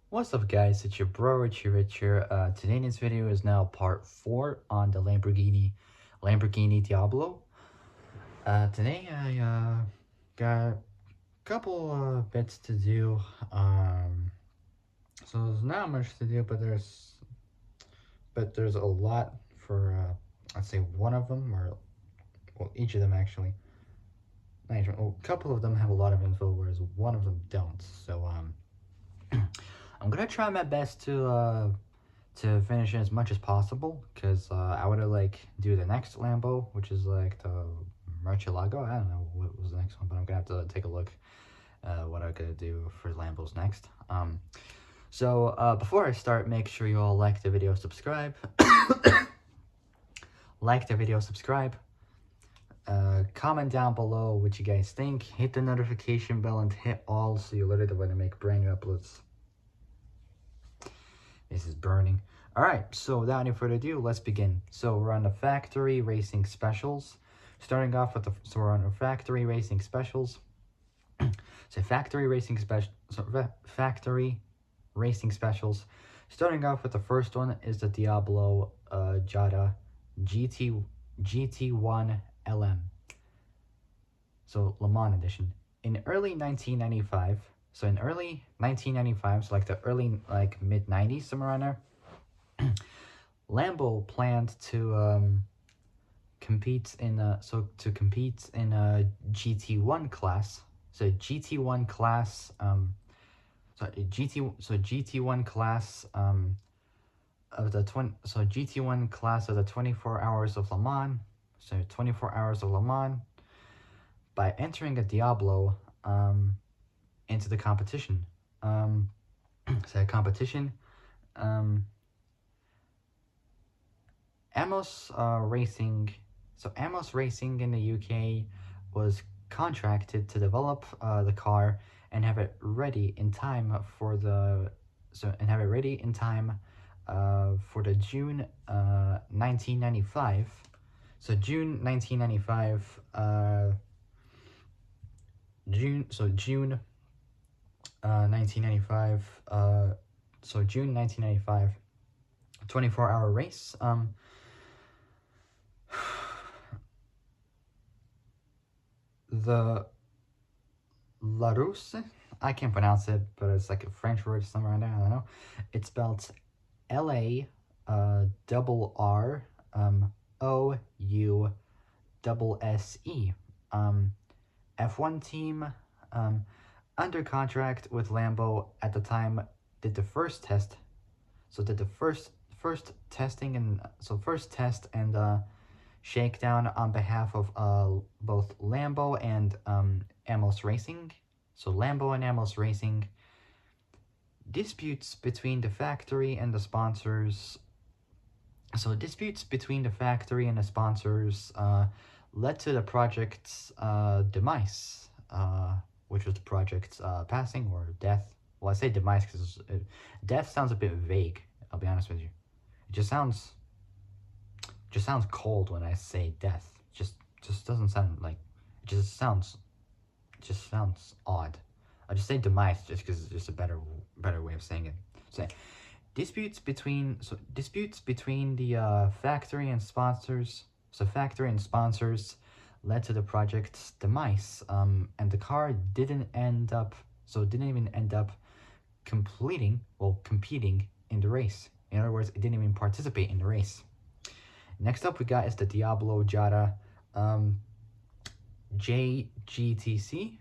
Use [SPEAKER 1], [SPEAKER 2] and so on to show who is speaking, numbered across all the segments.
[SPEAKER 1] What's up guys, it's your bro Rich here. Today in this video is now part 4 on the Lamborghini Diablo. Today I got a couple bits to do. So there's not much to do, but there's a lot for I'd say one of them, or well, each of them actually. A couple of them have a lot of info, whereas one of them don't. So I'm gonna try my best to finish it as much as possible, because I want to do the next Lambo, which is like the Murcielago. I don't know what was the next one, but I'm gonna have to take a look what I'm gonna do for Lambos next. So before I start, make sure you all like the video, subscribe. Like the video, subscribe. Comment down below what you guys think. Hit the notification bell and hit all so you're alerted when I make brand new uploads. This is burning. Alright, so without any further ado, let's begin. So we're on the factory racing specials. Starting off with we're on the factory racing specials. So factory racing Starting off with the first one is the Diablo Jada GT1 LM. So Le Mans edition. In early 1995, so like the early mid 90s, somewhere around there, Lambo planned to compete in a GT1 class. So GT1 class GT1 class of the 24 hours of Le Mans. So 24 hours of Le Mans, by entering a Diablo into the competition. Amos Racing. So Amos Racing in the UK was contracted to develop the car and have it ready in time for the June 1995. So June 1995. June 1995. 24-hour race. The Larousse, I can't pronounce it, but it's like a French word somewhere in there, I don't know. It's spelled LA double R OUSSE. F1 team under contract with Lambo at the time did the first test. So did the first testing and shakedown on behalf of both Lambo and Amos Racing. So Lambo and Amos Racing. Disputes between the factory and the sponsors. So disputes between the factory and the sponsors led to the project's demise, which was the project's passing or death. Well, I say demise because death sounds a bit vague. I'll be honest with you. It just sounds cold when I say death. Just doesn't sound like. It just sounds odd. I'll just say demise just because it's just a better way of saying it. So disputes between the factory and sponsors. So factory and sponsors led to the project's demise. And the car didn't even end up competing in the race. In other words, it didn't even participate in the race. Next up we got is the Diablo Jada JGTC.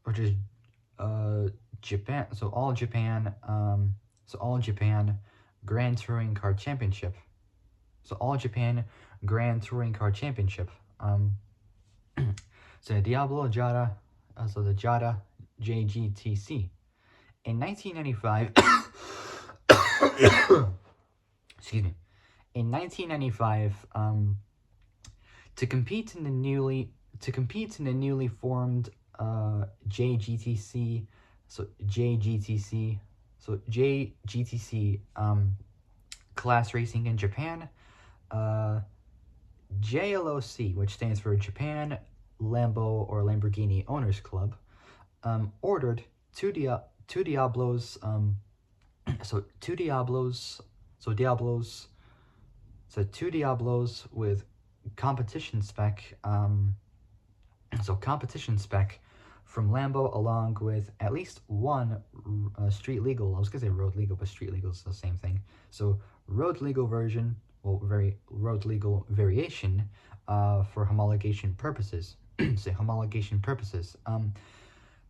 [SPEAKER 1] Which is Japan. So all Japan Grand Touring Car Championship. So all Japan Grand Touring Car Championship. So the Diablo Jada, so the Jada JGTC. In 1995, excuse me. In 1995, to compete in the newly formed JGTC class racing in Japan, JLOC, which stands for Japan Lambo or Lamborghini Owners Club ordered two Diablos. So two Diablos. So Diablos. So two Diablos with competition spec. So competition spec from Lambo, along with at least one street legal. I was gonna say road legal, but street legal is the same thing. So road legal version, well, very road legal variation for homologation purposes. Say homologation purposes.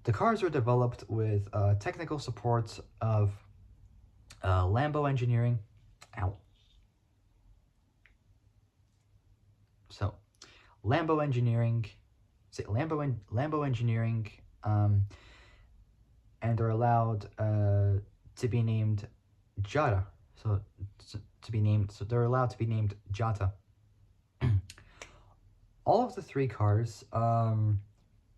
[SPEAKER 1] The cars were developed with technical support of Lambo engineering. Ow. So Lambo engineering. Say Lambo engineering. And are allowed to be named Jata. So they're allowed to be named Jata. All of the three cars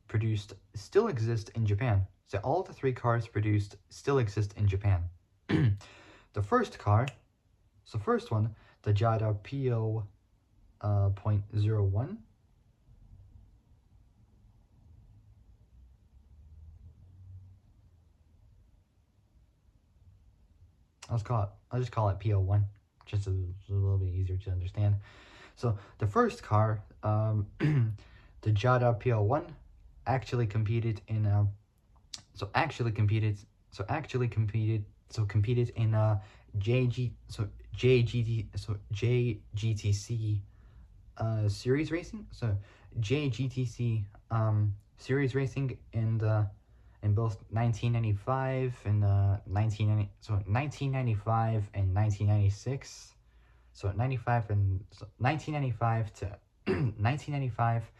[SPEAKER 1] produced still exist in Japan. So all of the three cars produced still exist in Japan. The first car, so first one, the Jata PO .01. I'll just call it PO1, just a little bit easier to understand. So the first car, the Jada PL1, actually competed in competed in JGTC series racing. So JGTC series racing in both 1995 and 1995 and 1996. So 1995 to 1995,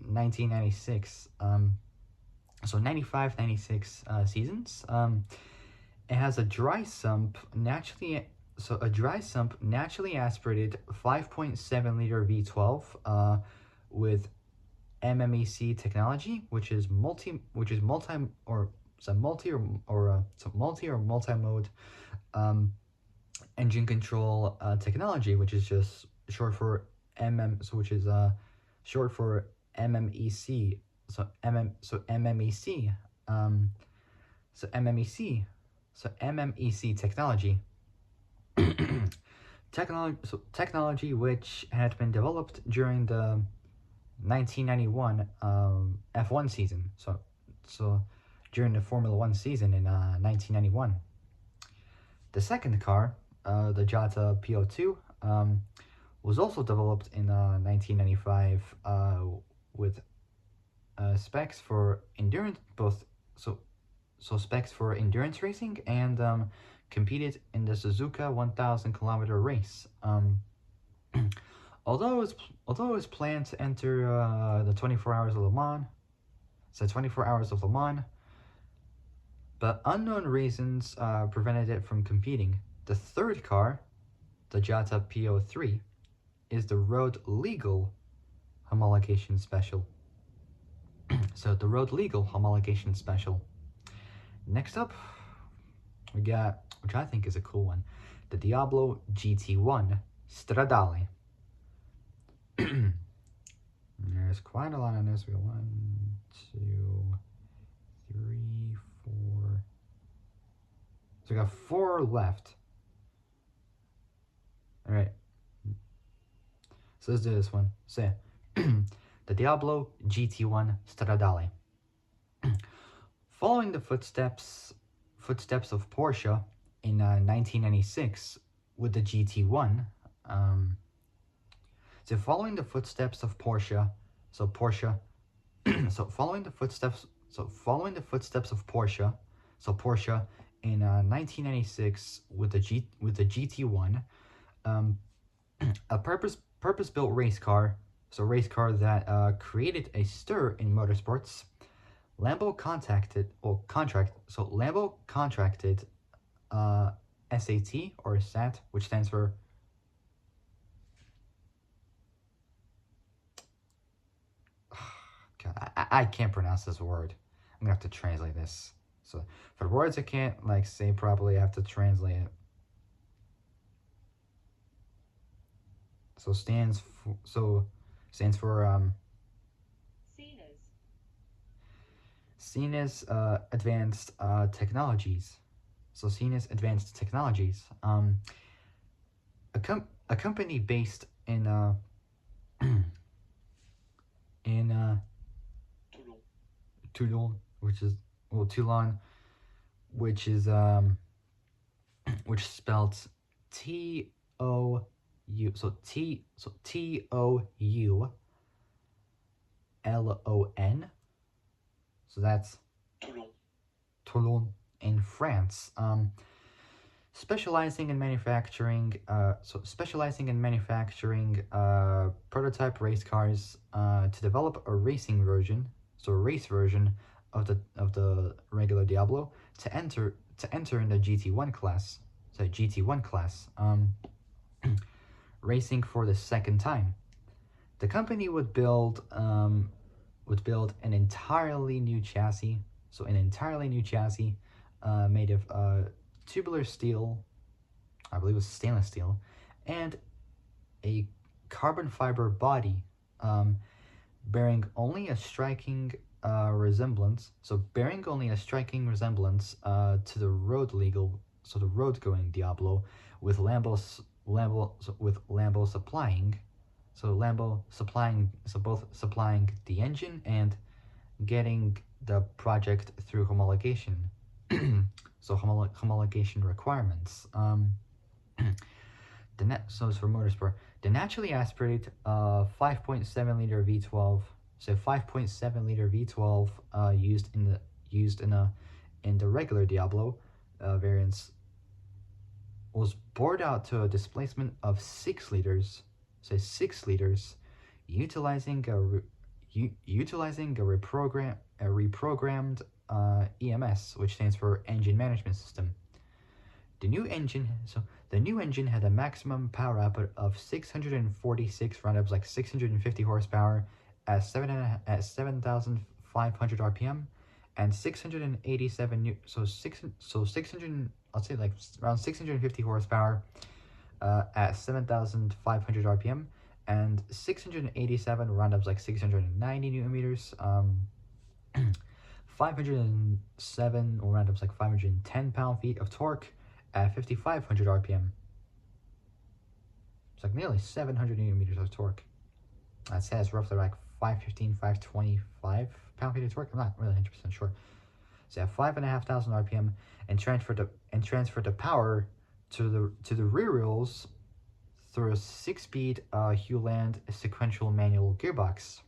[SPEAKER 1] 1996. So 95, 96 seasons. It has a dry sump naturally. So a dry sump naturally aspirated 5.7 liter V12 with MMEC technology, which is multi or multi-mode engine control technology, which is just short for which is short for MMEC. So MMEC. So MMEC. So MMEC technology. Technology which had been developed during the 1991 F1 season. So during the Formula One season in 1991. The second car, the Jata PO2, was also developed in 1995 with specs for endurance, specs for endurance racing, and competed in the Suzuka 1,000 kilometer race. Although it was planned to enter the 24 hours of Le Mans, but unknown reasons prevented it from competing. The third car, the Jata PO3, is the road legal homologation special. So the road legal homologation special. Next up, we got, which I think is a cool one, the Diablo GT1 Stradale. There's quite a lot on this. We got 1, 2, 3, 4. So we got 4 left. All right. So let's do this one. So, the Diablo GT1 Stradale. Following the footsteps of Porsche in 1996 with the GT1. So following the footsteps of Porsche, so Porsche in 1996 with the GT1, a purpose-built race car, that created a stir in motorsports. Lambo contracted SAT or SAT, which stands for God, I can't pronounce this word. I'm gonna have to translate this. So for words I can't say properly, I have to translate it. So stands for seen as advanced technologies. So seen as advanced technologies. A company based in
[SPEAKER 2] Toulon.
[SPEAKER 1] Toulon, which is Toulon, which is which spelled T-O-U, so Toulon. So that's
[SPEAKER 2] Toulon.
[SPEAKER 1] Toulon in France. Specializing in manufacturing prototype race cars to develop a racing version, so a race version of the regular Diablo to enter in the GT1 class. So GT1 class, racing for the second time. The company would build an entirely new chassis, so an entirely new chassis made of tubular steel, I believe it was stainless steel, and a carbon fiber body, um, bearing only a striking resemblance. So bearing only a striking resemblance to the road going Diablo, with Lambo supplying, both supplying the engine and getting the project through homologation. So homologation requirements. So it's for motorsport. The naturally aspirated 5.7 liter V12, so 5.7 liter V12 used in the regular Diablo variants was bored out to a displacement of 6 liters, say 6 liters, utilizing a reprogrammed EMS, which stands for Engine Management System. The new engine, so the new engine had a maximum power output of 646 roundups, like 650 horsepower, at 7,500 RPM, and 687 new, so 600, let's say like around 650 horsepower, at 7,500 RPM, and 687 roundups, like 690 newton meters. 507 or roundups, like 510 pound-feet of torque at 5,500 RPM. It's like nearly 700 newton meters of torque. That says roughly like 515, 525 pound-feet of torque. I'm not really 100% sure. So at 5,500 RPM, and transferred the power to the rear wheels through a 6-speed Hewland sequential manual gearbox.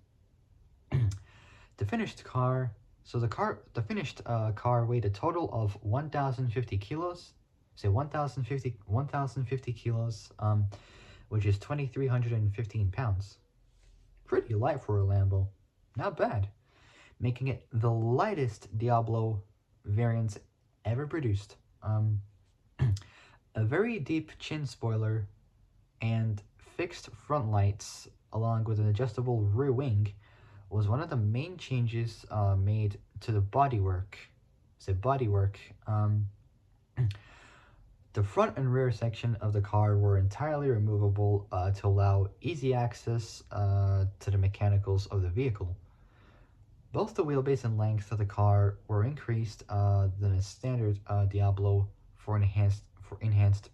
[SPEAKER 1] The finished car the finished car weighed a total of 1,050 kilos. Say 1,050 kilos, which is 2,315 pounds. Pretty light for a Lambo. Not bad. Making it the lightest Diablo variant ever produced. A very deep chin spoiler and fixed front lights, along with an adjustable rear wing, was one of the main changes made to the bodywork. Um, the front and rear section of the car were entirely removable to allow easy access to the mechanicals of the vehicle. Both the wheelbase and length of the car were increased than a standard Diablo for enhanced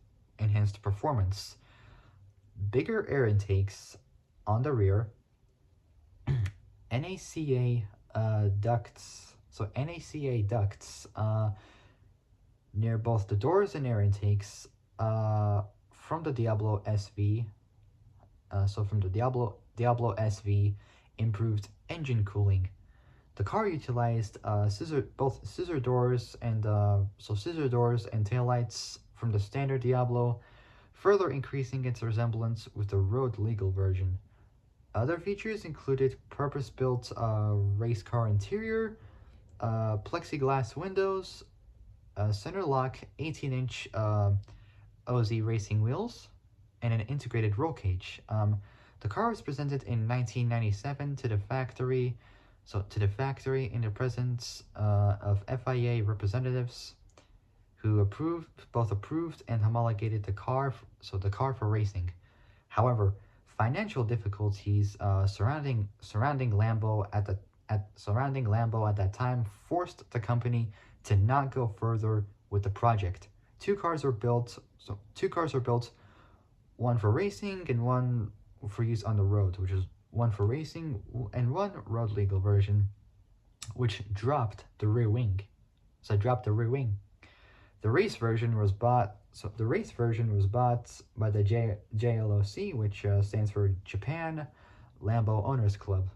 [SPEAKER 1] performance. Bigger air intakes on the rear, NACA ducts. So NACA ducts near both the doors and air intakes from the Diablo SV. From the Diablo SV, improved engine cooling. The car utilized scissor doors and taillights from the standard Diablo, further increasing its resemblance with the road legal version. Other features included purpose-built race car interior, plexiglass windows, center lock 18-inch OZ racing wheels, and an integrated roll cage. The car was presented in 1997 to the factory, in the presence of FIA representatives who approved and homologated the car, for racing. However, financial difficulties surrounding Lambo surrounding Lambo at that time forced the company to not go further with the project. Two cars were built. So two cars were built, one for racing and one for use on the road, which is one for racing and one road legal version, which dropped the rear wing. So I dropped the rear wing. The race version was bought. So the race version was bought by the JLOC, which stands for Japan Lambo Owners Club.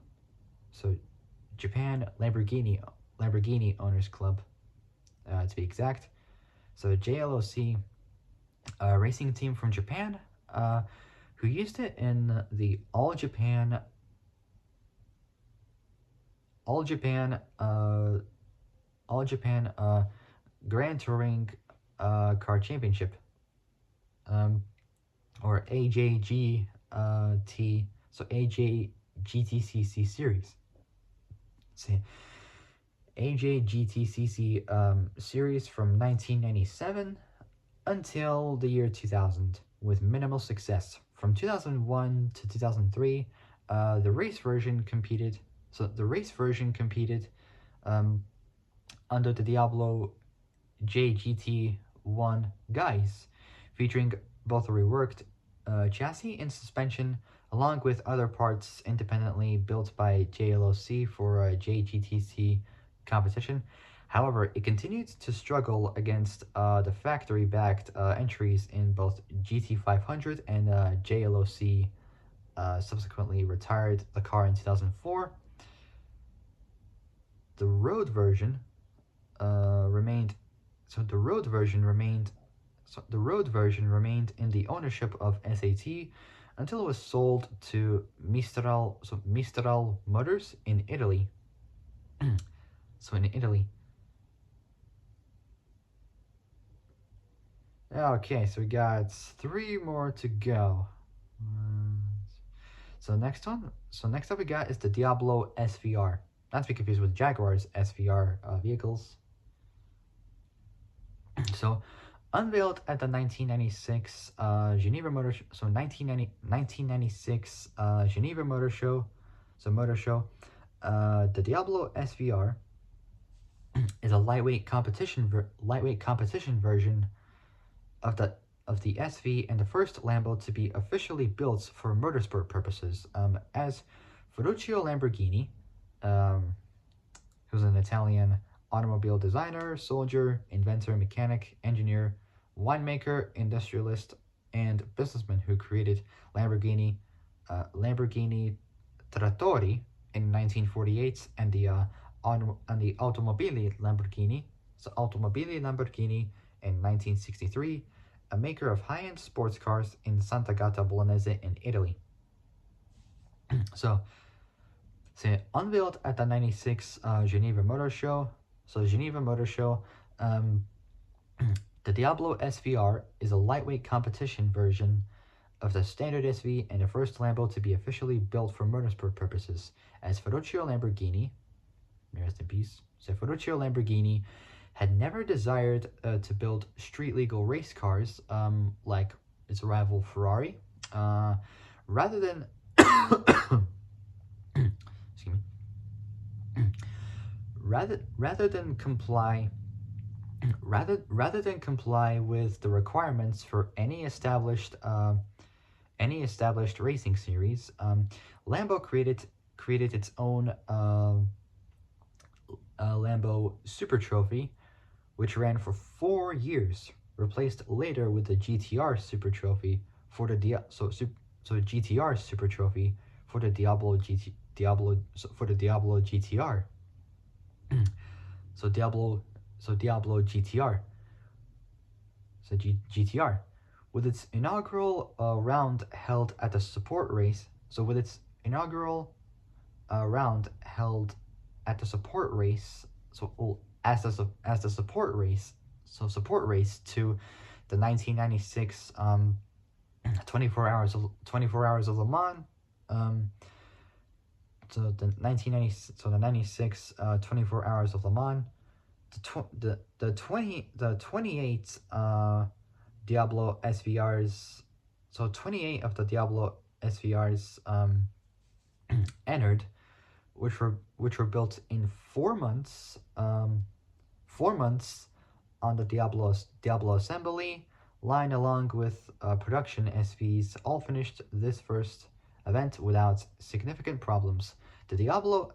[SPEAKER 1] So Japan Lamborghini Owners Club, to be exact. So JLOC, a racing team from Japan, who used it in the All Japan Grand Touring Car Championship, or AJGT, so AJGTCC series. See, AJGTCC series from 1997 until the year 2000, with minimal success. From 2001 to 2003, the race version competed. So the race version competed under the Diablo JGT1 guise, featuring both a reworked chassis and suspension, along with other parts independently built by JLOC for JGTC competition. However, it continued to struggle against the factory-backed entries in both GT500, and JLOC subsequently retired the car in 2004. The road version remained. So the road version remained. So the road version remained in the ownership of SAT until it was sold to Mistral Motors in Italy. So in Italy. Okay, so we got 3 more to go. So next up we got is the Diablo SVR. Not to be confused with Jaguar's SVR vehicles. So, unveiled at the 1996 Geneva Motor Show. So 1996 Geneva Motor Show. So motor show. The Diablo SVR is a lightweight competition version of the SV, and the first Lambo to be officially built for motorsport purposes. As Ferruccio Lamborghini, who's an Italian automobile designer, soldier, inventor, mechanic, engineer, winemaker, industrialist, and businessman who created Lamborghini Trattori in 1948, and the Automobili Lamborghini, in 1963, a maker of high-end sports cars in Sant'Agata Bolognese in Italy. So unveiled at the 96 Geneva Motor Show. So Geneva Motor Show, the Diablo SVR is a lightweight competition version of the standard SV and the first Lambo to be officially built for motorsport purposes. As Ferruccio Lamborghini, rest in peace, so Ferruccio Lamborghini had never desired to build street-legal race cars like its rival Ferrari. Rather than excuse me. Rather than comply with the requirements for any established racing series, Lambo created its own Lambo Super Trophy, which ran for 4 years, replaced later with the GTR Super Trophy for the GTR Super Trophy for the Diablo GTR. Diablo GTR. GTR, with its inaugural round held at the support race. So with its inaugural round held at the support race. As the support race. So support race to the 1996 24 hours of Le Mans. So the 96 24 hours of Le Mans. The 28 Diablo SVRs. So 28 of the Diablo SVRs entered which were built in 4 months. 4 months on the Diablo assembly line, along with production SVs, all finished this first event without significant problems. The Diablo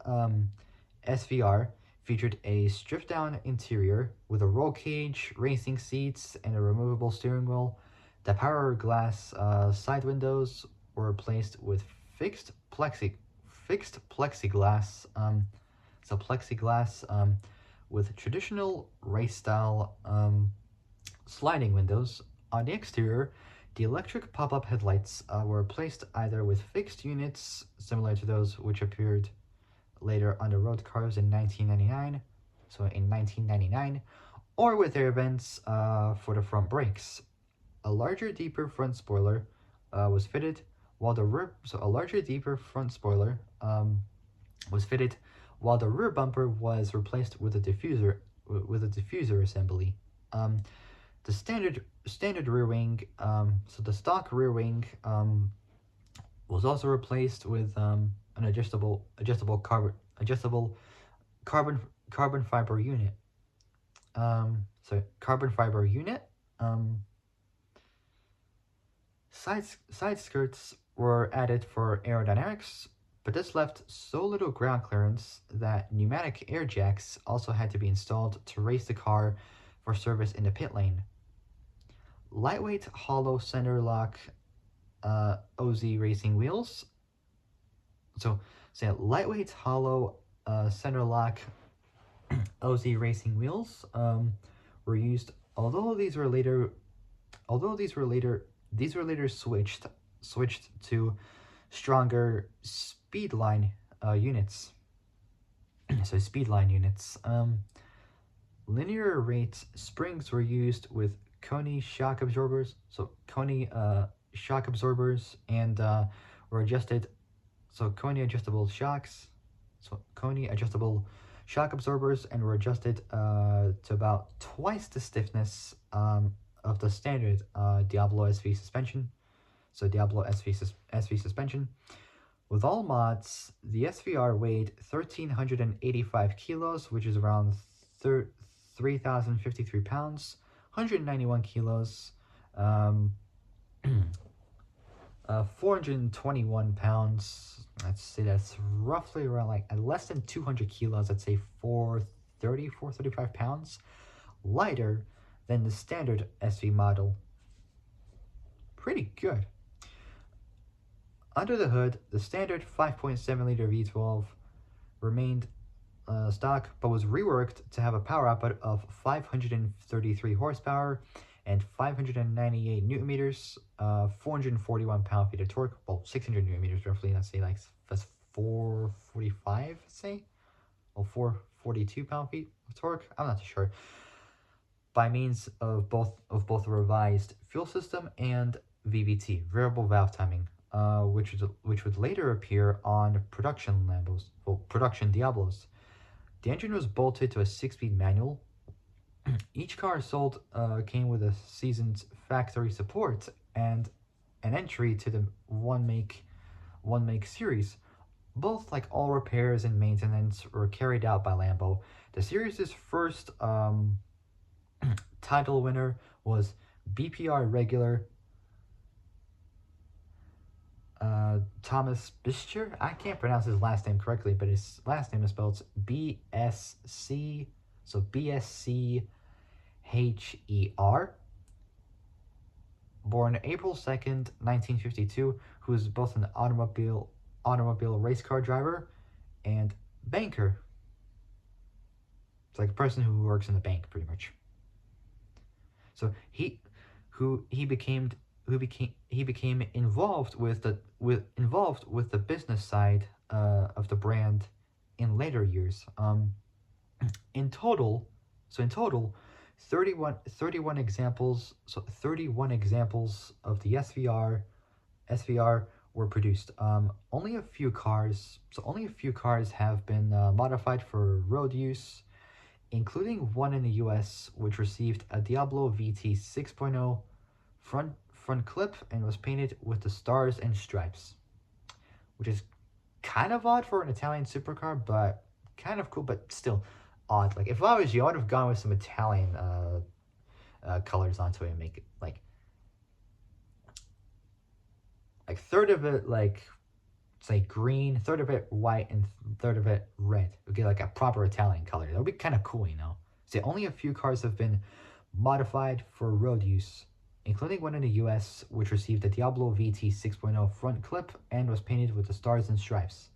[SPEAKER 1] SVR featured a stripped down interior with a roll cage, racing seats, and a removable steering wheel. The power glass side windows were replaced with fixed plexiglass. Plexiglass with traditional race style sliding windows. On the exterior, the electric pop up headlights were replaced either with fixed units similar to those which appeared later on the road cars in 1999, or with air vents for the front brakes. A larger, deeper front spoiler was fitted, while the rear. So a larger, deeper front spoiler was fitted, while the rear bumper was replaced with a diffuser assembly. The standard rear wing, so the stock rear wing, was also replaced with an adjustable carbon carbon fiber unit. Carbon fiber unit. Side skirts were added for aerodynamics, but this left so little ground clearance that pneumatic air jacks also had to be installed to raise the car for service in the pit lane. Lightweight hollow center lock OZ racing wheels. Lightweight hollow center lock OZ racing wheels were used. These were later switched to stronger speedline units. So speedline units. Linear rate springs were used with Koni shock absorbers. Shock absorbers and were adjusted. Koni adjustable shocks. Koni adjustable shock absorbers and were adjusted to about twice the stiffness of the standard Diablo SV suspension. Diablo SV suspension. With all mods, the SVR weighed 1,385 kilos, which is around 3,053 pounds, 191 kilos, 421 pounds. Let's say that's roughly around like less than 200 kilos. I'd say 435 pounds lighter than the standard SV model. Pretty good. Under the hood, the standard 5.7 liter V12 remained stock, but was reworked to have a power output of 533 horsepower and 598 newton meters, 441 pound-feet of torque. Well, 600 newton meters roughly. Let's say like that's 445. Say, or 442 pound-feet of torque. I'm not too sure. By means of both a revised fuel system and VVT, variable valve timing, which would later appear on production Diablos. The engine was bolted to a 6-speed manual. Each car sold came with a season's factory support and an entry to the one make series. Both, like all repairs and maintenance, were carried out by Lambo. The series' first title winner was BPR regular Thomas Bischer. I can't pronounce his last name correctly, but his last name is spelled BSC, so BSCHER. Born April 2nd, 1952, who is both an automobile race car driver and banker. It's like a person who works in the bank, pretty much. So he became involved with the business side of the brand in later years. In total, 31 examples. So 31 examples of the SVR were produced. Only a few cars have been modified for road use, including one in the US, which received a Diablo VT 6.0 front clip and was painted with the stars and stripes, which is kind of odd for an Italian supercar, but kind of cool, but still odd. Like if I was you, I would have gone with some Italian colors onto it and make it like third of it like say green, third of it white, and third of it red. It would get like a proper Italian color. That would be kind of cool, you know. See, only a few cars have been modified for road use, including one in the US, which received the Diablo VT 6.0 front clip and was painted with the stars and stripes.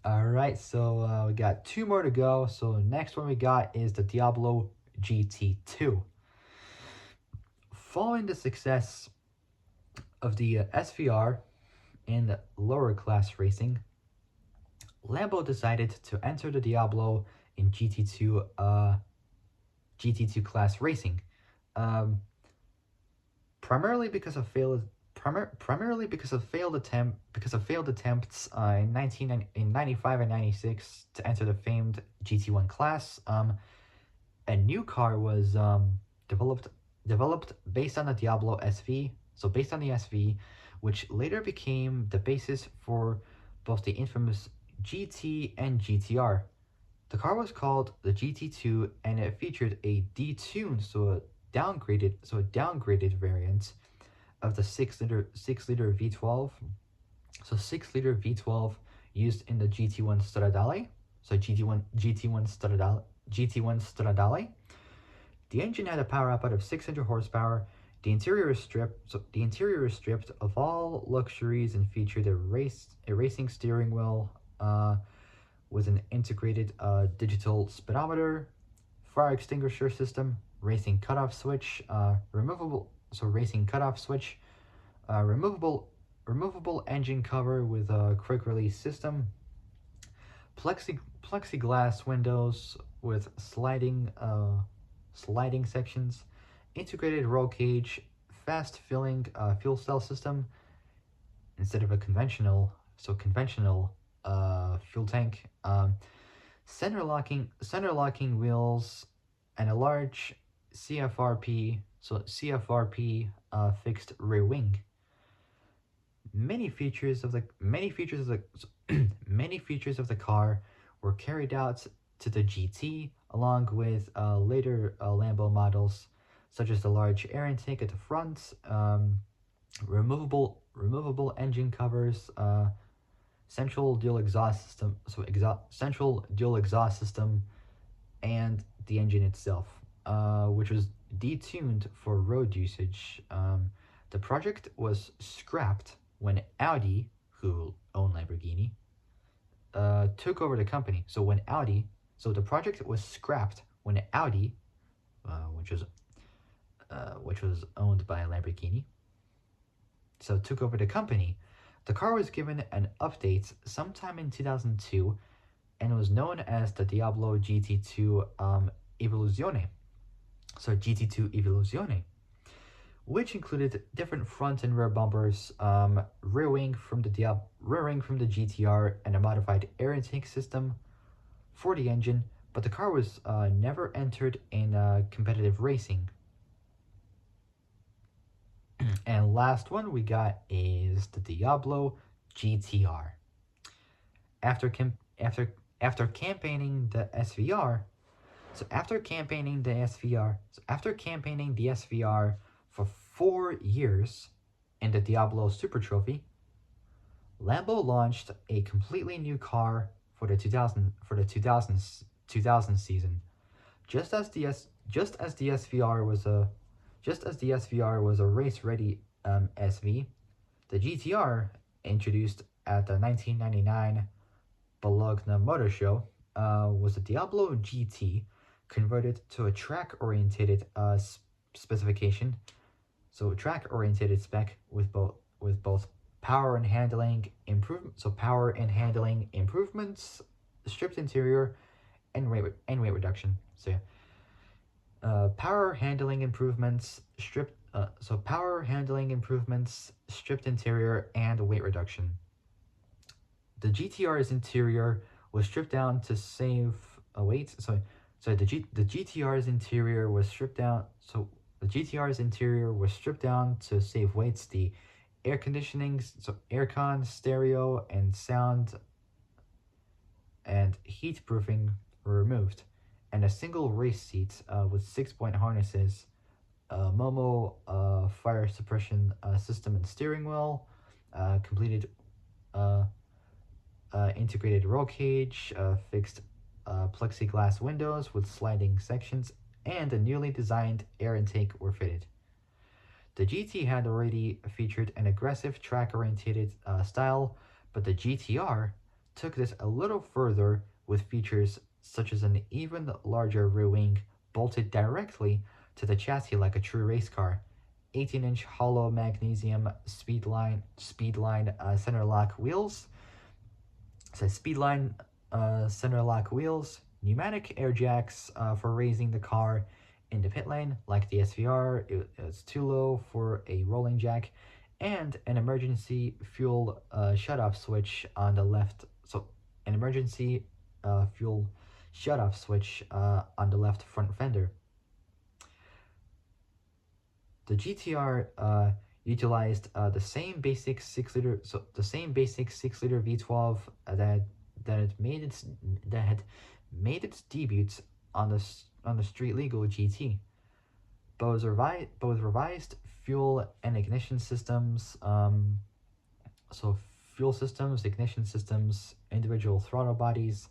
[SPEAKER 1] All right, so we got two more to go. So the next one we got is the Diablo GT2. Following the success of the SVR in lower class racing, Lambo decided to enter the Diablo in GT2 class racing, um, primarily because of failed attempts in 95 and 96 to enter the famed GT1 class. A new car was developed based on the Diablo SV, so based on the SV, which later became the basis for both the infamous GT and GTR. The car was called the GT2 and it featured a detuned, so a downgraded variant of the 6-liter V12. So 6-liter V12 used in the GT1 Stradale. So GT1 Stradale. The engine had a power output of 600 horsepower. The interior is stripped of all luxuries and featured a racing steering wheel with an integrated digital speedometer, fire extinguisher system, racing cutoff switch, racing cutoff switch, removable engine cover with a quick release system, plexiglass windows with sliding sections, integrated roll cage, fast filling fuel cell system instead of a conventional fuel tank, center locking wheels, and a large CFRP fixed rear wing. Many features of the many features of the car were carried out to the GT, along with later Lambo models, such as the large air intake at the front, removable engine covers, central dual exhaust system, and the engine itself, which was detuned for road usage. The project was scrapped when Audi, who owned Lamborghini, took over the company. So the project was scrapped when Audi, which was owned by Lamborghini, so took over the company. The car was given an update sometime in 2002 and was known as the Diablo GT2 Evoluzione. So GT2 Evoluzione, which included different front and rear bumpers, rear wing from the GTR, and a modified air intake system for the engine. But the car was never entered in competitive racing. And last one we got is the Diablo GTR. After campaigning the SVR, after campaigning the SVR for 4 years in the Diablo Super Trophy, Lambo launched a completely new car for the 2000 season. Just as the SVR was a race-ready SV, the GTR, introduced at the 1999 Bologna Motor Show, was the Diablo GT converted to a track-oriented specification. So track-oriented spec with both power and handling improvements, stripped interior, and weight reduction. So power handling improvements, stripped interior, and weight reduction. The GTR's interior was stripped down to save weight. The GTR's interior was stripped down. So the GTR's interior was stripped down to save weights. The air conditioning, so aircon, stereo, and sound and heat proofing were removed, and a single race seat with 6-point harnesses, Momo fire suppression system and steering wheel, completed uh, integrated roll cage, fixed plexiglass windows with sliding sections, and a newly designed air intake were fitted. The GT had already featured an aggressive track-oriented style, but the GTR took this a little further with features such as an even larger rear wing bolted directly to the chassis like a true race car, 18-inch hollow magnesium speedline center lock wheels, speedline center lock wheels, pneumatic air jacks for raising the car in the pit lane, like the SVR, it's too low for a rolling jack, and an emergency fuel shut-off switch on the left. So, an emergency fuel shut-off switch on the left front fender. The GTR utilized the same basic 6-liter, so the same basic 6-liter V12 that had made its debut on the street legal GT. Both revised fuel and ignition systems. So fuel systems, ignition systems, individual throttle bodies,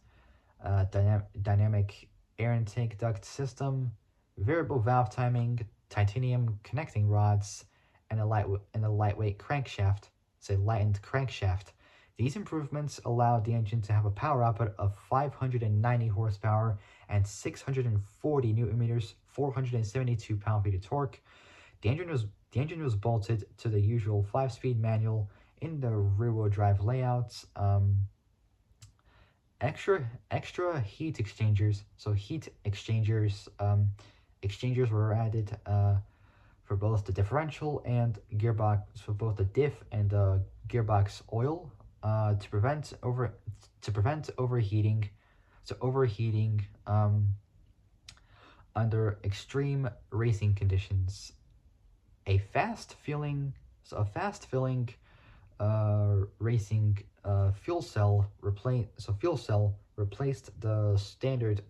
[SPEAKER 1] dynamic air intake duct system, variable valve timing, titanium connecting rods, and a lightweight crankshaft. Say lightened crankshaft. These improvements allowed the engine to have a power output of 590 horsepower and 640 newton meters, 472 pound-feet of torque. The engine was bolted to the usual 5-speed manual in the rear-wheel drive layouts. Extra heat exchangers. So heat exchangers were added for both the differential and gearbox, for both the diff and the gearbox oil to prevent overheating. So overheating under extreme racing conditions. A fast filling racing fuel cell replaced the standard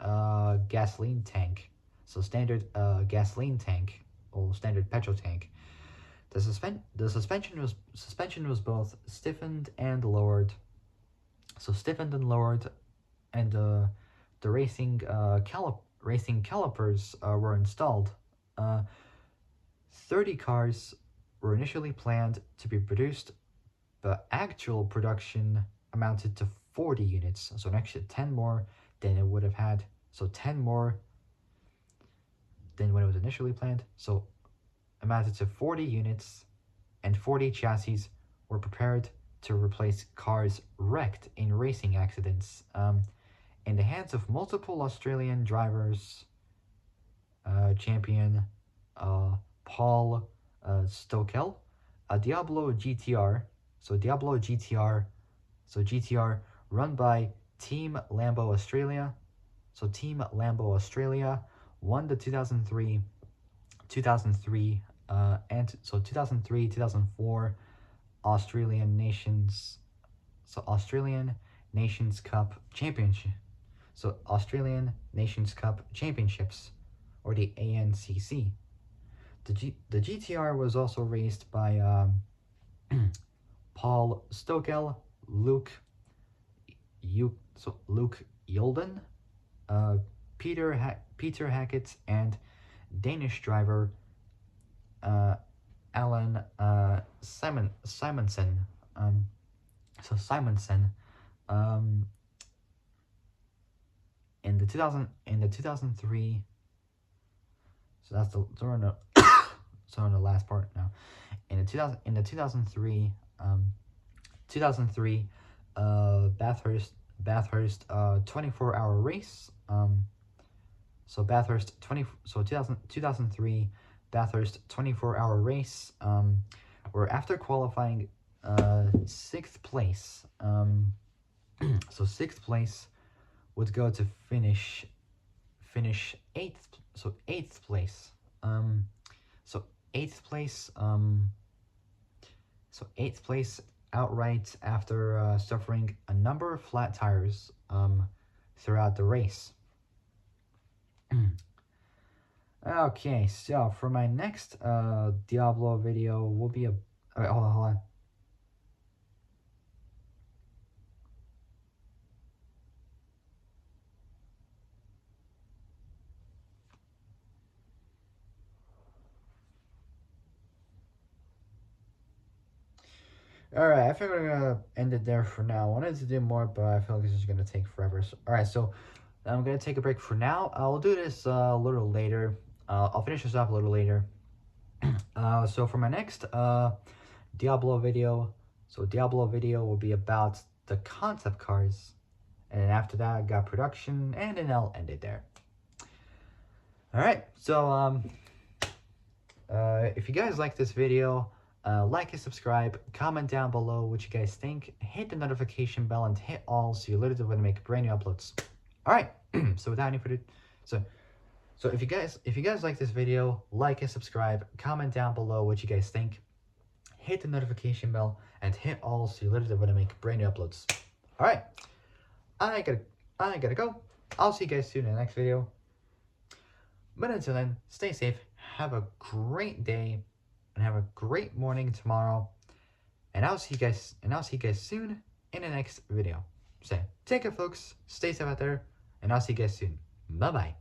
[SPEAKER 1] gasoline tank. So standard gasoline tank or standard petrol tank. The suspension was both stiffened and lowered. So stiffened and lowered, and the racing calipers were installed. 30 cars were initially planned to be produced, but actual production amounted to 40 units, so an extra 10 more than it would have had. So 10 more than when it was initially planned. So amounted to 40 units, and 40 chassis were prepared to replace cars wrecked in racing accidents. In the hands of multiple Australian drivers, champion Paul Stokel, a Diablo GTR, GTR run by Team Lambo Australia. So Team Lambo Australia won the 2003 and so 2004 Australian Nations Cup Championship. So Australian Nations Cup Championships, or the ANCC. The GTR was also raced by Paul Stokel, Luke Yolden, Peter Hackett, and Danish driver Alan Simonsen. Simonsen. In the 2003. So that's the so on the last part now. In the 2003 Bathurst 24-hour race. So 2003 Bathurst 24-hour race. Where after qualifying 6th place, so 6th place would go to finish 8th. So 8th place. So 8th place. So 8th place outright after suffering a number of flat tires throughout the race. Okay, so for my next Diablo video will be a... Wait, hold on. Alright, I think we're gonna end it there for now. I wanted to do more, but I feel like this is gonna take forever. So, alright, so I'm gonna take a break for now. I'll do this a little later. I'll finish this up a little later. So for my next Diablo video, Diablo video will be about the concept cars. And then after that, I got production, and then I'll end it there. Alright, so if you guys like this video, like and subscribe, comment down below what you guys think, hit the notification bell and hit all so you're literally when I make brand new uploads. Alright, so without any further so if you guys like this video, like and subscribe, comment down below what you guys think, hit the notification bell and hit all so you're literally when I make brand new uploads. Alright, I gotta go. I'll see you guys soon in the next video. But until then, stay safe, have a great day, and have a great morning tomorrow. And I'll see you guys soon in the next video. So take care folks, stay safe out there, and I'll see you guys soon. Bye bye.